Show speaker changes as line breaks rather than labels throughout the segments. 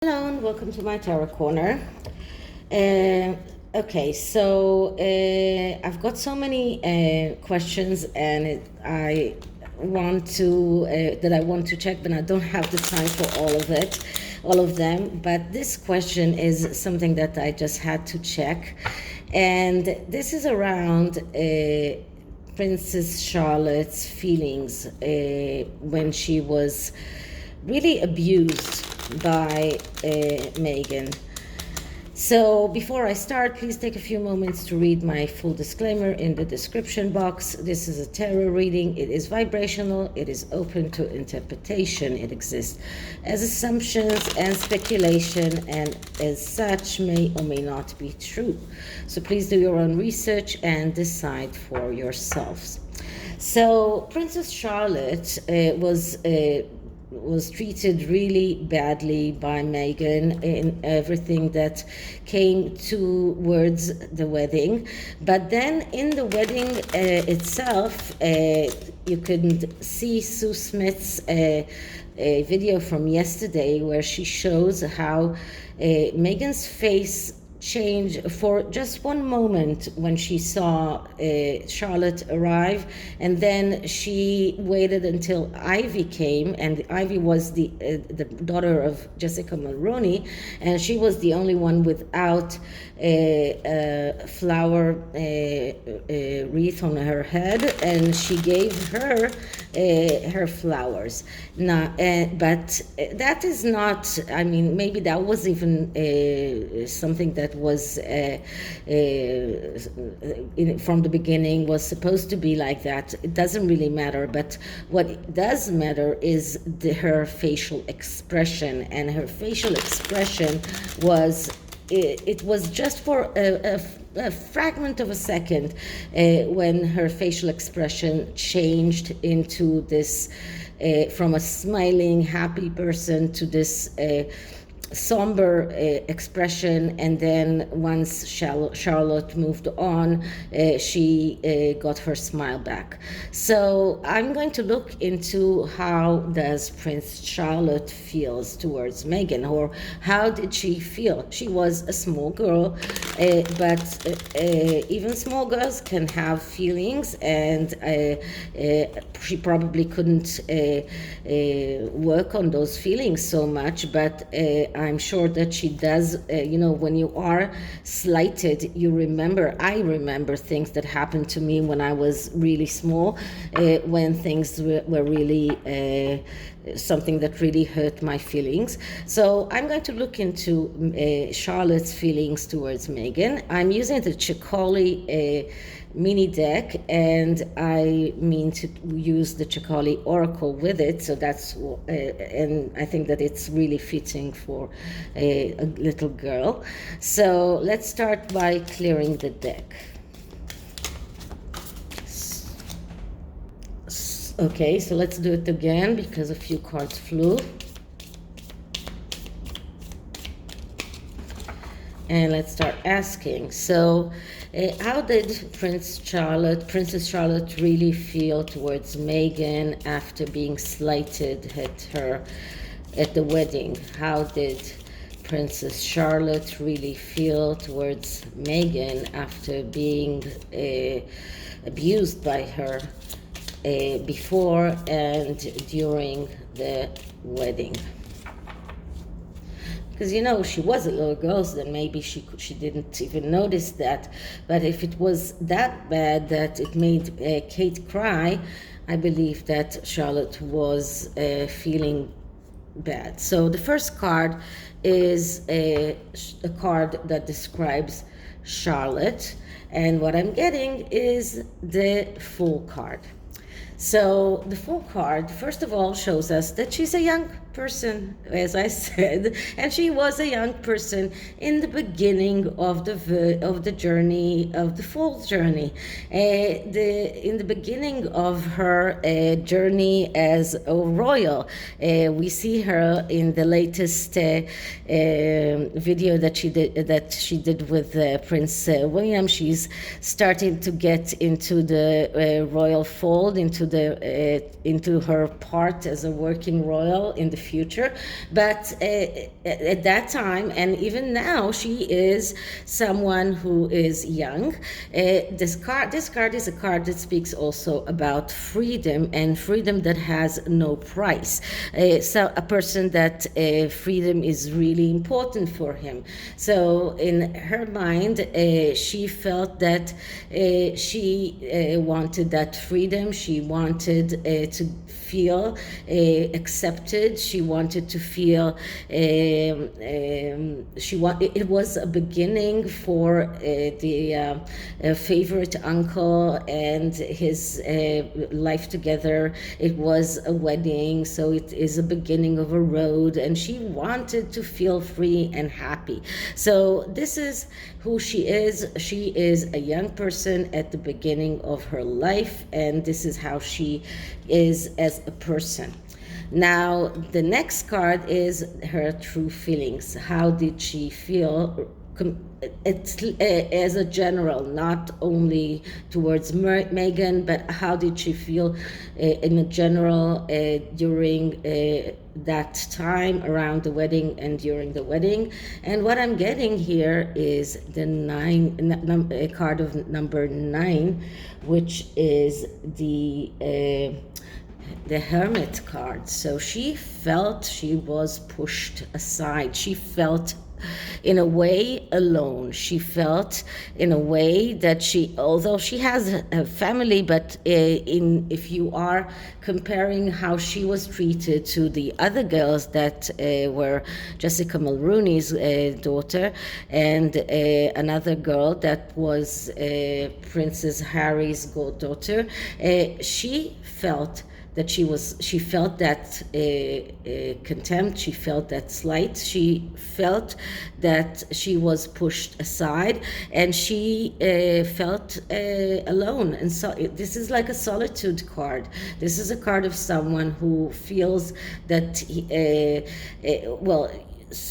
Hello and welcome to my tarot corner. Okay, so I've got so many questions, and I want to check, but I don't have the time for all of them. But this question is something that I just had to check, and this is around Princess Charlotte's feelings when she was really abused by Meghan. So before I start, please take a few moments to read my full disclaimer in the description box. This is a tarot reading. It is vibrational. It is open to interpretation. It exists as assumptions and speculation, and as such may or may not be true. So please do your own research and decide for yourselves. So Princess Charlotte was treated really badly by Meghan in everything that came towards the wedding. But then in the wedding itself, you couldn't see Sue Smith's a video from yesterday where she shows how Meghan's face change for just one moment when she saw Charlotte arrive, and then she waited until Ivy came, and Ivy was the daughter of Jessica Mulroney, and she was the only one without a flower wreath on her head, and she gave her her flowers. Now, but that is not, I mean, maybe that was even something that was from the beginning was supposed to be like that. It doesn't really matter, but what does matter is her facial expression, and her facial expression was, it was just for a fragment of a second when her facial expression changed into this from a smiling, happy person to this somber expression. And then once Charlotte moved on, she got her smile back. So I'm going to look into how does Prince Charlotte feels towards Meghan, or how did she feel? She was a small girl, but even small girls can have feelings, and she probably couldn't work on those feelings so much, but I'm sure that she does. When you are slighted, I remember things that happened to me when I was really small, when things were really something that really hurt my feelings. So I'm going to look into Charlotte's feelings towards Meghan. I'm using the CECCOLI mini deck, and I mean to use the CECCOLI Oracle with it, so that's and I think that it's really fitting for a little girl. So let's start by clearing the deck. Okay, so let's do it again because a few cards flew. And let's start asking. So how did Princess Charlotte really feel towards Meghan after being slighted at the wedding? How did Princess Charlotte really feel towards Meghan after being abused by her before and during the wedding? Because she was a little girl, so then maybe she didn't even notice that. But if it was that bad that it made Kate cry, I believe that Charlotte was feeling bad. So the first card is a card that describes Charlotte, and what I'm getting is the Fool card. So the Fool card, first of all, shows us that she's a young person, as I said, and she was a young person in the beginning of the journey, of the Fool's journey. In the beginning of her journey as a royal, we see her in the latest video that she did with Prince William. She's starting to get into the royal fold, into her part as a working royal in the future. But at that time, and even now, she is someone who is young. This card is a card that speaks also about freedom, and freedom that has no price. So a person that freedom is really important for him. So in her mind, she felt that she wanted that freedom. She wanted to feel accepted. She wanted to feel it was a beginning for the favorite uncle and his life together. It was a wedding, so it is a beginning of a road, and she wanted to feel free and happy. So this is who she is. She is a young person at the beginning of her life, and this is how she is as a person. Now, the next card is her true feelings. How did she feel? It's as a general, not only towards Meghan, but how did she feel in a general during that time around the wedding and during the wedding. And what I'm getting here is the card of number 9, which is the Hermit card. So she felt she was pushed aside. She felt in a way alone. She felt in a way that although she has a family, but if you are comparing how she was treated to the other girls that were Jessica Mulrooney's daughter, and another girl that was Princess Harry's goddaughter, she felt that she felt that contempt, she felt that slight, she felt that she was pushed aside, and she felt alone. And so this is like a solitude card. This is a card of someone who feels that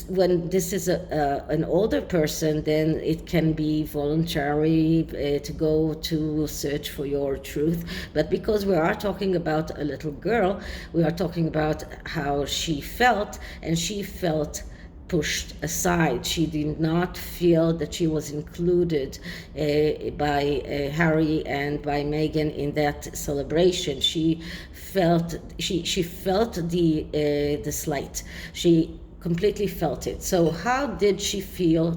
when this is an older person, then it can be voluntary to go to search for your truth. But because we are talking about a little girl, we are talking about how she felt, and she felt pushed aside. She did not feel that she was included by Harry and by Meghan in that celebration. She felt the slight. She completely felt it. So how did she feel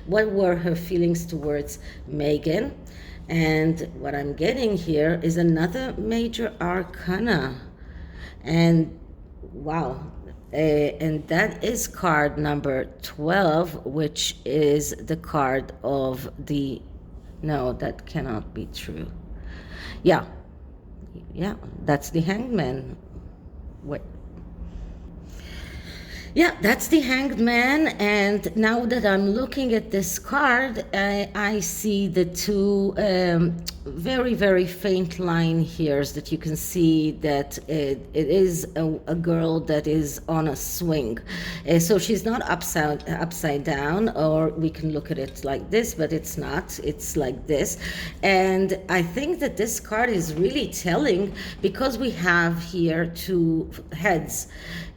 what were her feelings towards Meghan? And what I'm getting here is another major arcana. And wow. And that is card number 12, which is the card of no, that cannot be true. Yeah, that's the Hangman. Wait. Yeah, that's the Hanged Man. And now that I'm looking at this card, I see the two very, very faint line here that you can see that it is a girl that is on a swing. So she's not upside down, or we can look at it like this, but it's not. It's like this. And I think that this card is really telling, because we have here two heads.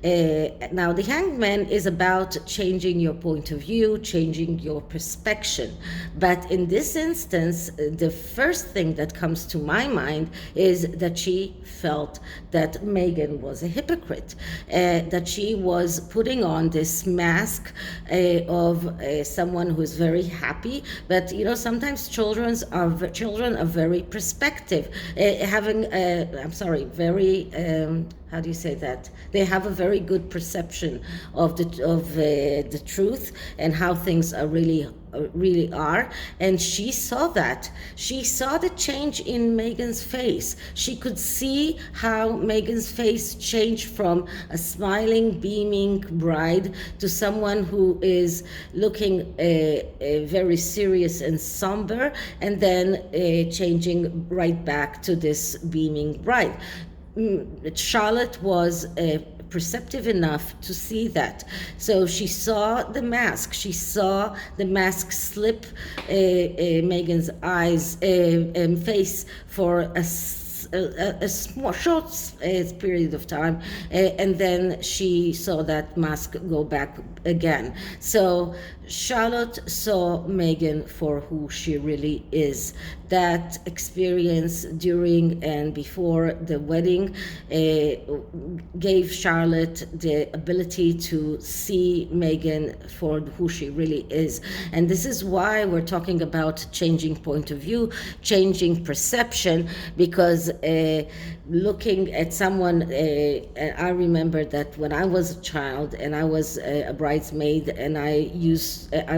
Now, the Hanged Man is about changing your point of view, changing your perspective. But in this instance, the first thing that comes to my mind is that she felt that Meghan was a hypocrite, that she was putting on this mask of someone who's very happy. But sometimes children are very perspective, very. How do you say that? They have a very good perception of the truth and how things are really are. And she saw that. She saw the change in Meghan's face. She could see how Meghan's face changed from a smiling, beaming bride to someone who is looking very serious and somber, and then changing right back to this beaming bride. Charlotte was perceptive enough to see that. So she saw the mask. She saw the mask slip Meghan's eyes and face for a a small, short period of time, and then she saw that mask go back again. So Charlotte saw Meghan for who she really is. That experience during and before the wedding gave Charlotte the ability to see Meghan for who she really is. And this is why we're talking about changing point of view, changing perception, because looking at someone, I remember that when I was a child and I was a bridesmaid, and I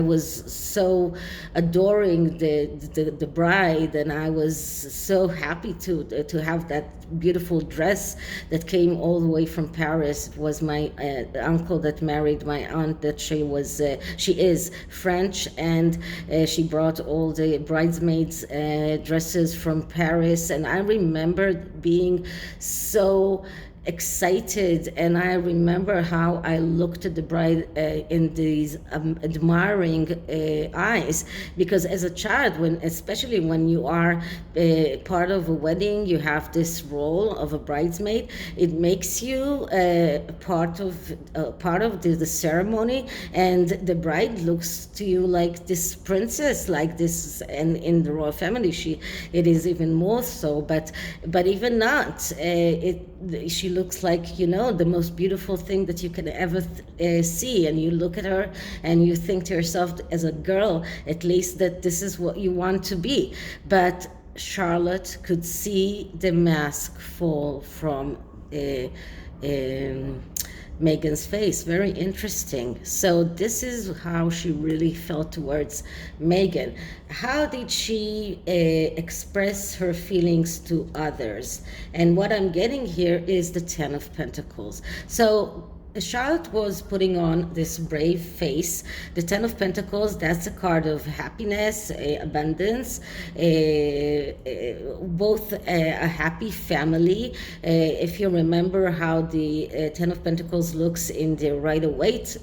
was so adoring the bride, and I was so happy to have that beautiful dress that came all the way from Paris. It was my uncle that married my aunt, that she is French, and she brought all the bridesmaids dresses from Paris, and I remember being so excited, and I remember how I looked at the bride in these admiring eyes, because as a child, especially when you are part of a wedding, you have this role of a bridesmaid. It makes you part of the ceremony, and the bride looks to you like this princess, like this, and in the royal family, it is even more so. But even not, she looks like, the most beautiful thing that you can ever see, and you look at her and you think to yourself, as a girl at least, that this is what you want to be. But Charlotte could see the mask fall from Meghan's face. Very interesting. So this is how she really felt towards Meghan. How did she express her feelings to others? And what I'm getting here is the Ten of Pentacles. So Charlotte was putting on this brave face. The Ten of Pentacles, that's a card of happiness, abundance, both a happy family. If you remember how the Ten of Pentacles looks in the Rider-Waite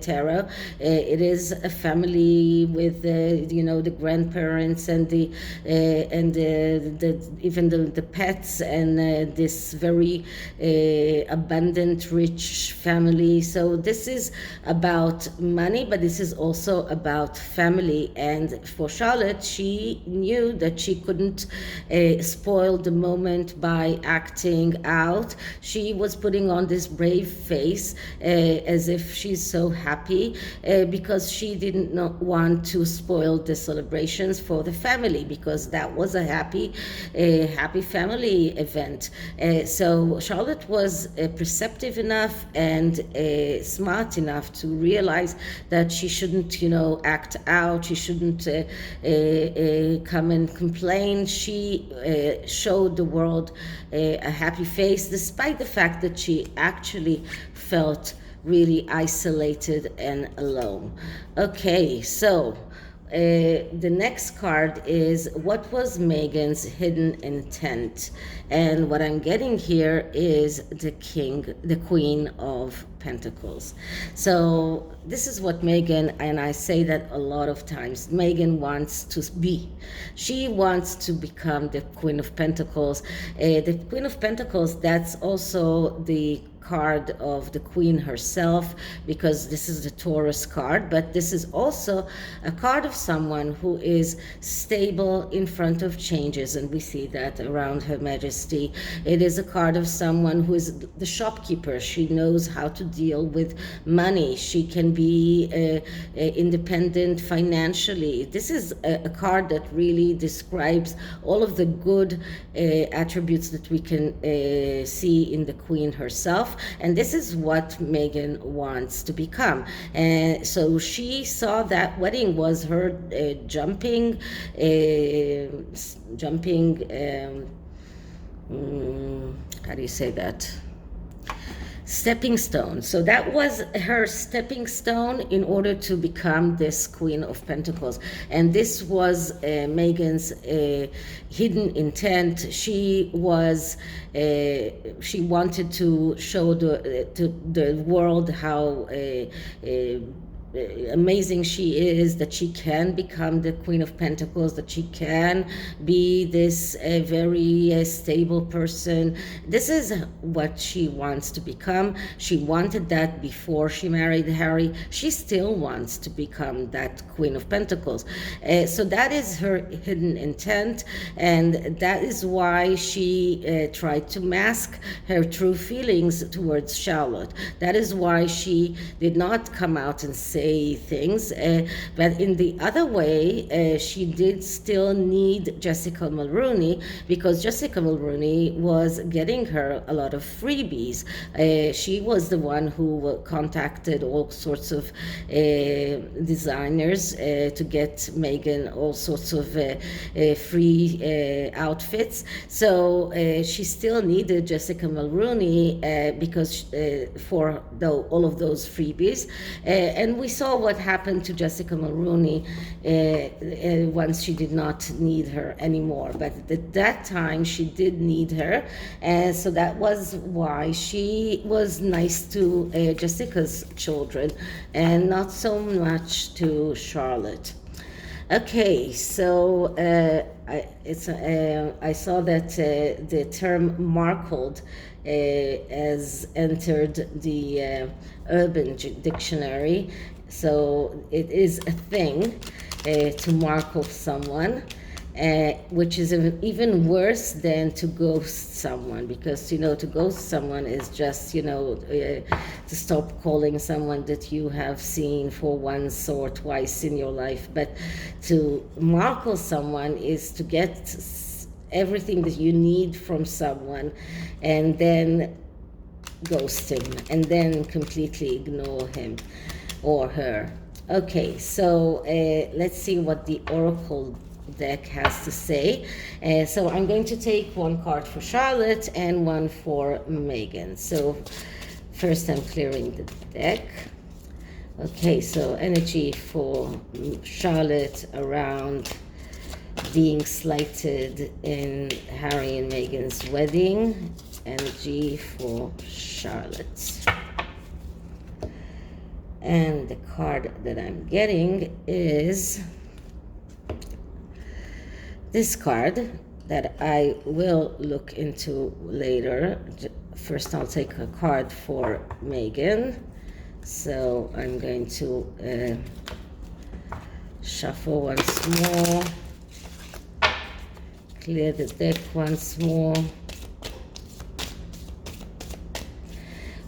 tarot, it is a family with the grandparents and even the pets, and this very abundant, rich family. So this is about money, but this is also about family. And for Charlotte, she knew that she couldn't spoil the moment by acting out. She was putting on this brave face as if she's so happy, because she didn't want to spoil the celebrations for the family, because that was a happy family event. So Charlotte was perceptive enough and smart enough to realize that she shouldn't, act out. She shouldn't come and complain. She showed the world a happy face, despite the fact that she actually felt really isolated and alone. Okay, so the next card is, what was Meghan's hidden intent? And what I'm getting here is the Queen of Pentacles. So this is what Meghan, and I say that a lot of times, Meghan wants to be. She wants to become the Queen of Pentacles. The Queen of Pentacles, that's also the card of the Queen herself, because this is the Taurus card, but this is also a card of someone who is stable in front of changes, and we see that around Her Majesty. It is a card of someone who is the shopkeeper. She knows how to deal with money. She can be independent financially. This is a card that really describes all of the good attributes that we can see in the Queen herself. And this is what Meghan wants to become. So she saw that wedding was her jumping, how do you say that? Stepping stone. So that was her stepping stone in order to become this Queen of Pentacles. And this was Meghan's hidden intent. She wanted to show the world how amazing she is, that she can become the Queen of Pentacles, that she can be this very stable person. This is what she wants to become. She wanted that before she married Harry. She still wants to become that Queen of Pentacles. So that is her hidden intent, and that is why she tried to mask her true feelings towards Charlotte. That is why she did not come out and say things, but in the other way, she did still need Jessica Mulroney, because Jessica Mulroney was getting her a lot of freebies. She was the one who contacted all sorts of designers to get Meghan all sorts of free outfits. So she still needed Jessica Mulroney because for all of those freebies, and we saw what happened to Jessica Mulroney once she did not need her anymore. But at that time, she did need her, and so that was why she was nice to Jessica's children and not so much to Charlotte. Okay, so I saw that the term markled has entered the Urban Dictionary. So it is a thing to markle someone, which is even worse than to ghost someone, because to ghost someone is just to stop calling someone that you have seen for once or twice in your life. But to markle someone is to get everything that you need from someone and then ghost him and then completely ignore him or her. Okay, so let's see what the Oracle deck has to say. So I'm going to take one card for Charlotte and one for Meghan. So first I'm clearing the deck. Okay, so energy for Charlotte around being slighted in Harry and Meghan's wedding. Energy for Charlotte. And the card that I'm getting is this card that I will look into later. First, I'll take a card for Meghan. So I'm going to shuffle once more, clear the deck once more.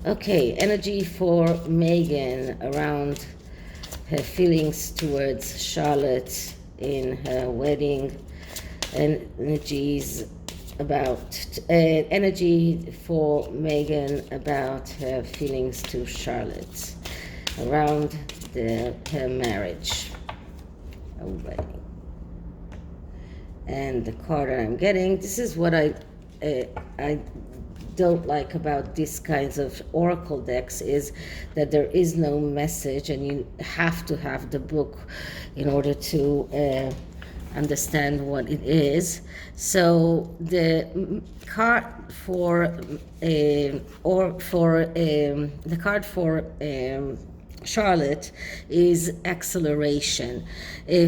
Okay, energy for Meghan around her feelings towards Charlotte in her wedding, and energies about energy for Meghan about her feelings to Charlotte around her marriage, her wedding. And the card that I'm getting, this is what I don't like about these kinds of oracle decks, is that there is no message, and you have to have the book in order to understand what it is. So the card for the card for Charlotte is acceleration,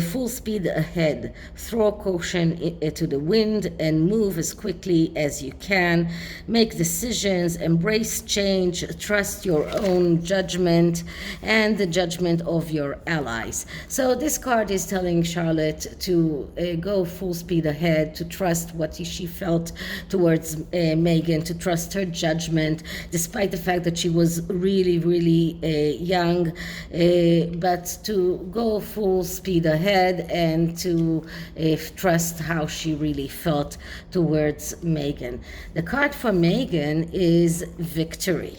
full speed ahead, throw caution to the wind and move as quickly as you can, make decisions, embrace change, trust your own judgment and the judgment of your allies. So this card is telling Charlotte to go full speed ahead, to trust what she felt towards Meghan, to trust her judgment, despite the fact that she was really, really young, but to go full speed ahead and to trust how she really felt towards Meghan. The card for Meghan is victory.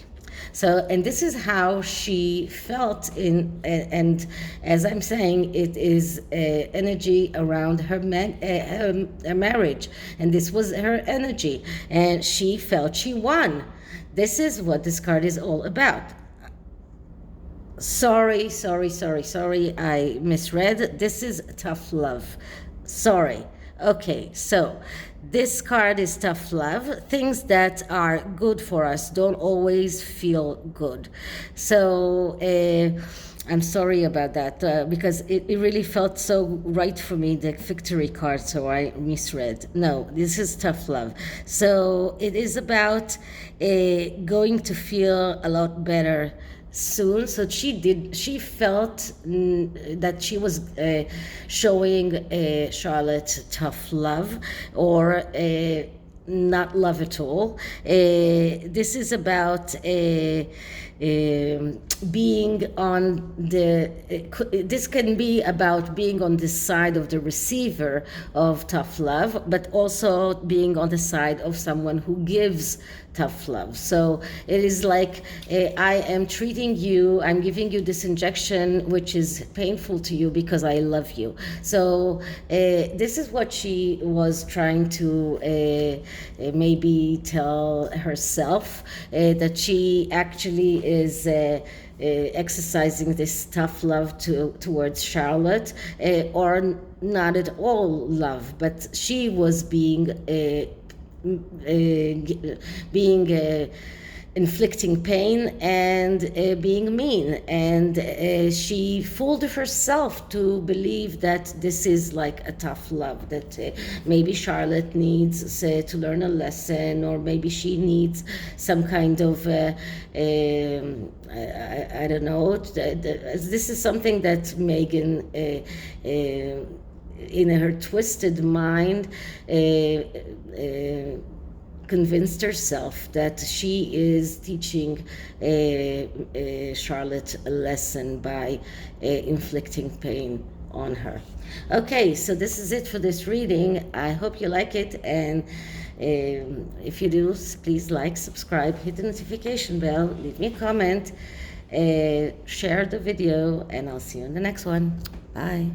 So, and this is how she felt and as I'm saying, it is energy around her marriage, and this was her energy, and she felt she won. This is what this card is all about. Sorry, I misread. This is tough love. Sorry. Okay, so this card is tough love. Things that are good for us don't always feel good. So I'm sorry about that because it really felt so right for me, the victory card, so I misread. No, this is tough love. So it is about going to feel a lot better soon. So she felt that she was showing Charlotte tough love or not love at all. This is about being on the this can be about being on the side of the receiver of tough love, but also being on the side of someone who gives tough love. So it is like I am treating you, I'm giving you this injection which is painful to you because I love you. So this is what she was trying to maybe tell herself, that she actually is exercising this tough love towards Charlotte, or not at all love, but she was being inflicting pain and being mean, and she fooled herself to believe that this is like a tough love, that maybe Charlotte needs to learn a lesson, or maybe she needs some kind of I don't know. This is something that Meghan in her twisted mind convinced herself that she is teaching Charlotte a lesson by inflicting pain on her. Okay, so this is it for this reading. I hope you like it, and if you do, please like, subscribe, hit the notification bell, leave me a comment, share the video, and I'll see you in the next one. Bye.